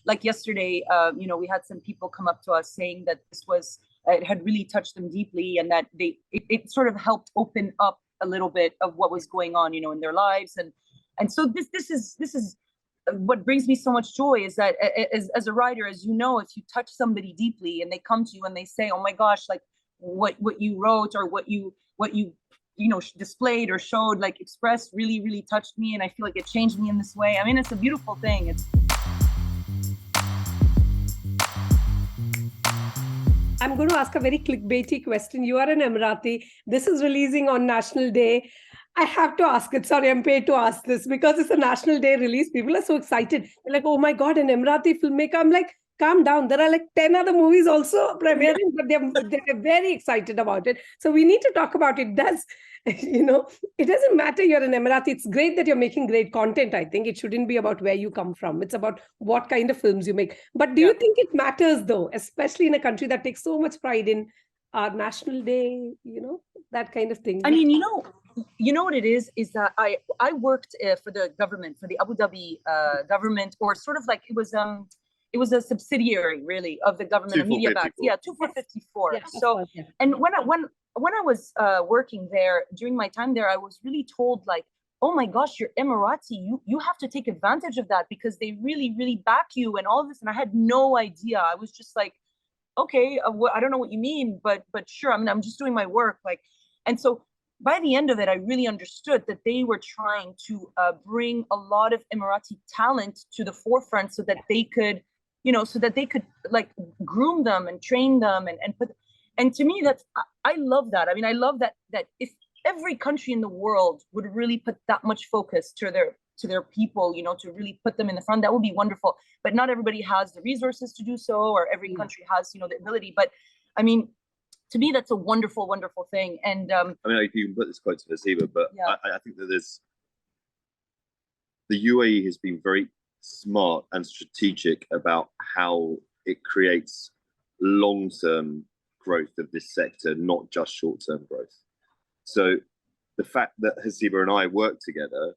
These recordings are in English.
like yesterday, we had some people come up to us saying that this was, it had really touched them deeply, and that it sort of helped open up a little bit of what was going on, in their lives. And so this is what brings me so much joy, is that as a writer, as you know, if you touch somebody deeply and they come to you and they say, oh my gosh, like what you wrote or what you displayed or showed, like expressed, really, really touched me. And I feel like it changed me in this way. I mean, it's a beautiful thing. I'm going to ask a very clickbaity question. You are an Emirati. This is releasing on National Day. I have to ask it. Sorry, I'm paid to ask this because it's a National Day release. People are so excited. They're like, oh my God, an Emirati filmmaker. I'm like, calm down. There are like 10 other movies also premiering, but they're very excited about it. So we need to talk about it. It doesn't matter you're an Emirati. It's great that you're making great content. I think it shouldn't be about where you come from. It's about what kind of films you make. But do you think it matters though, especially in a country that takes so much pride in our National Day, that kind of thing? I mean, you know what it is that I worked for the government, for the Abu Dhabi government, or sort of like it was a subsidiary really of the government, a media back. Yeah, 2454. Yeah, so, yeah. And when I was working there, during my time there, I was really told like, oh my gosh, you're Emirati. You have to take advantage of that because they really, really back you and all this. And I had no idea. I was just like, okay, I don't know what you mean, but sure. I mean, I'm just doing my work. Like, and so by the end of it, I really understood that they were trying to bring a lot of Emirati talent to the forefront so that they could, like groom them and train them and to me, I love that. I mean, I love that if every country in the world would really put that much focus to their people, to really put them in the front, that would be wonderful. But not everybody has the resources to do so, or every country has, the ability. But I mean, to me, that's a wonderful, wonderful thing. And I mean, you can put this quote to Hassiba, but yeah. I think that the UAE has been very smart and strategic about how it creates long-term growth of this sector, not just short-term growth. So the fact that Hassiba and I work together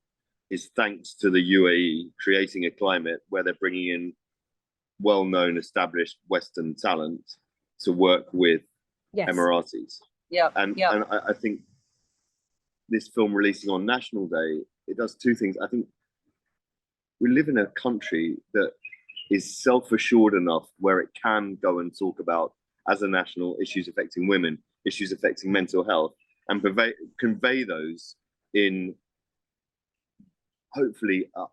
is thanks to the UAE creating a climate where they're bringing in well-known, established Western talent to work with Emiratis. Yeah. And I think this film releasing on National Day, it does two things. I think we live in a country that is self-assured enough where it can go and talk about, as a national, issues affecting women, issues affecting mental health, and convey those in hopefully a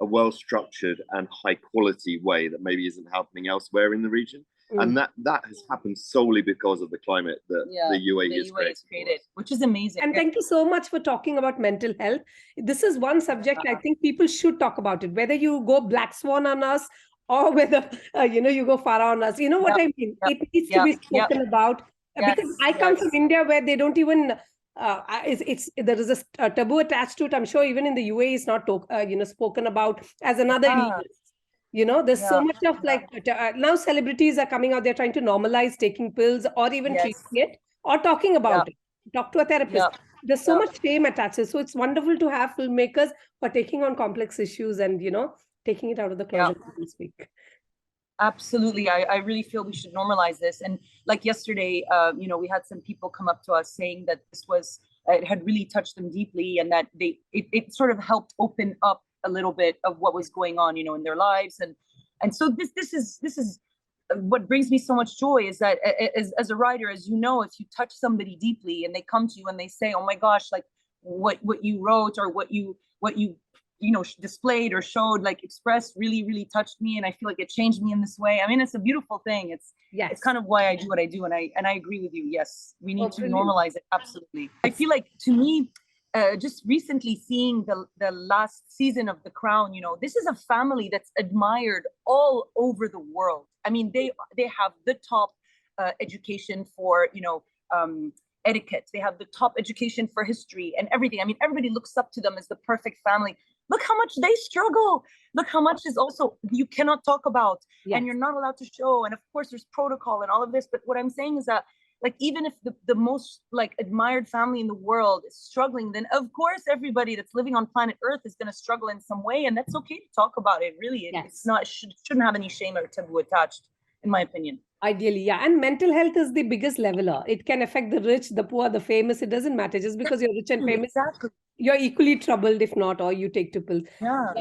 well-structured and high-quality way that maybe isn't happening elsewhere in the region. And that has happened solely because of the climate that the UAE has created, which is amazing. And thank you so much for talking about mental health. This is one subject I think people should talk about it, whether you go Black Swan on us or whether, you go Farah on us. You know what I mean? It needs to be spoken about. Because I come from India where they don't even, there is a taboo attached to it. I'm sure even in the UAE it's not, spoken about as another illness. There's so much of now celebrities are coming out, they're trying to normalize taking pills or even treating it or talking about it. Talk to a therapist. There's so much shame attached. So it's wonderful to have filmmakers who are taking on complex issues and, taking it out of the closet, so to speak. Absolutely. I really feel we should normalize this. And like yesterday, we had some people come up to us saying that this was, it had really touched them deeply, and that it sort of helped open up a little bit of what was going on, in their lives. And so this is what brings me so much joy, is that as a writer, as you know, if you touch somebody deeply and they come to you and they say, oh my gosh, like what you wrote or what you displayed or showed, like expressed, really, really touched me. And I feel like it changed me in this way. I mean, it's a beautiful thing. It's kind of why I do what I do. And I agree with you. Yes, we need to normalize it. Absolutely. I feel like, to me, just recently seeing the last season of The Crown, this is a family that's admired all over the world. I mean, they have the top education for, etiquette. They have the top education for history and everything. I mean, everybody looks up to them as the perfect family. Look how much they struggle. Look how much is also you cannot talk about and you're not allowed to show. And of course, there's protocol and all of this. But what I'm saying is that like, even if the most like admired family in the world is struggling, then of course everybody that's living on planet Earth is going to struggle in some way, and that's okay to talk about it. Really, it's not shouldn't have any shame or taboo attached, in my opinion. Ideally, yeah. And mental health is the biggest leveler. It can affect the rich, the poor, the famous. It doesn't matter. Just because you're rich and famous, exactly, you're equally troubled, if not, or you take two pills. yeah.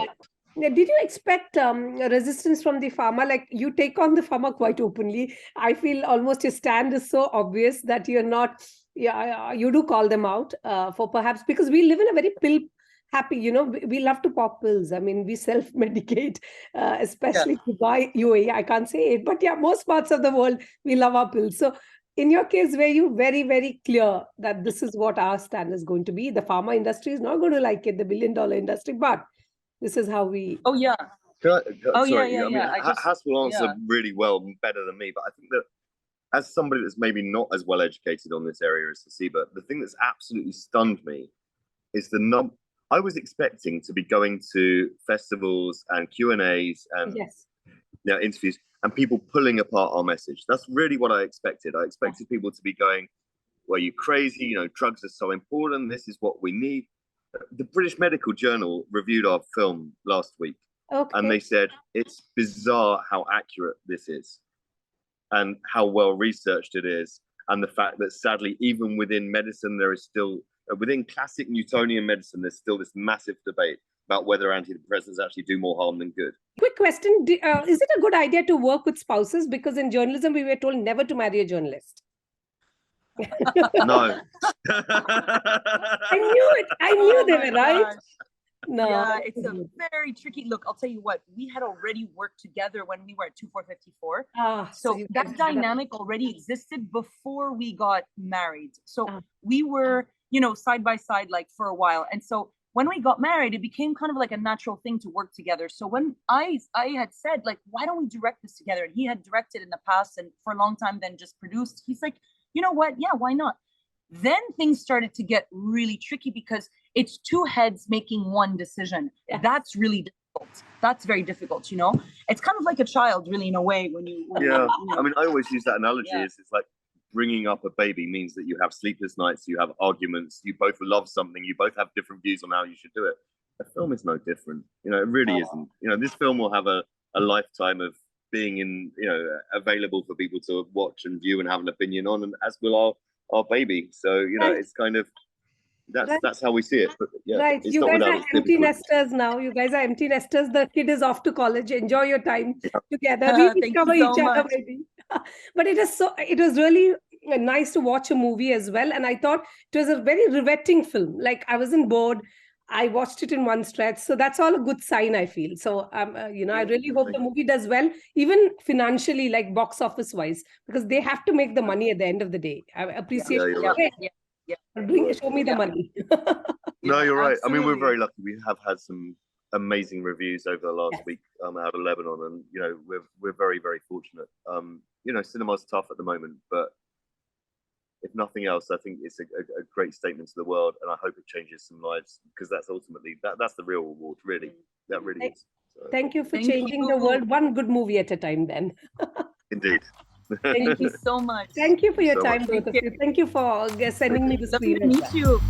Did you expect resistance from the pharma? Like, you take on the pharma quite openly. I feel almost your stand is so obvious that you're not, you do call them out for perhaps, because we live in a very pill happy, you know, we love to pop pills. I mean, we self-medicate, especially Dubai, UAE. I can't say it, but yeah, most parts of the world, we love our pills. So in your case, were you very, very clear that this is what our stand is going to be? The pharma industry is not going to like it, the billion-dollar industry, but this is how we... Oh, yeah. Sorry, yeah. I mean, Hass will answer really well, better than me, but I think that as somebody that's maybe not as well educated on this area as Hassiba, the thing that's absolutely stunned me is the number. I was expecting to be going to festivals and Q&As and interviews and people pulling apart our message. That's really what I expected. I expected people to be going, well, you crazy, you know, drugs are so important. This is what we need. The British Medical Journal reviewed our film last week. And they said, it's bizarre how accurate this is and how well researched it is. And the fact that sadly, even within medicine, there is still, within classic Newtonian medicine, there's still this massive debate about whether antidepressants actually do more harm than good. Quick question. Is it a good idea to work with spouses? Because in journalism, we were told never to marry a journalist. No. I knew it. I knew they were right. Gosh. No. Yeah, it's a very tricky look. I'll tell you what, we had already worked together when we were at 2454. So that dynamic already existed before we got married. So we were, you know, side by side, like for a while. And so when we got married, it became kind of like a natural thing to work together. So when I had said, like, why don't we direct this together? And he had directed in the past and for a long time then just produced. He's like, you know what? Yeah, why not? Then things started to get really tricky because it's two heads making one decision. Yes. That's really difficult. That's very difficult, you know? It's kind of like a child, really, in a way, when you... I mean, I always use that analogy. It's like bringing up a baby means that you have sleepless nights, you have arguments, you both love something, you both have different views on how you should do it. A film is no different. You know, it really isn't. You know, this film will have a lifetime of being in, you know, available for people to watch and view and have an opinion on, and as will our baby. So, you know, it's kind of, that's how we see it. But right. You guys are empty nesters now. You guys are empty nesters. The kid is off to college. Enjoy your time together. We discover each other, maybe. But it was really nice to watch a movie as well. And I thought it was a very riveting film. Like, I wasn't bored. I watched it in one stretch. So that's all a good sign, I feel. So, you know, I really hope the movie does well, even financially, like box office wise, because they have to make the money at the end of the day. I appreciate show me the money. No, you're right. I mean, we're very lucky. We have had some amazing reviews over the last week out of Lebanon. And, you know, we're very, very fortunate. You know, cinema's tough at the moment, but if nothing else, I think it's a great statement to the world, and I hope it changes some lives, because that's ultimately that's the real reward, really. That really is. So, thank you for changing the world one good movie at a time, then. Indeed. Thank you so much. Thank you for your time, both of you. Thank you for sending me the screen. Lovely to meet you.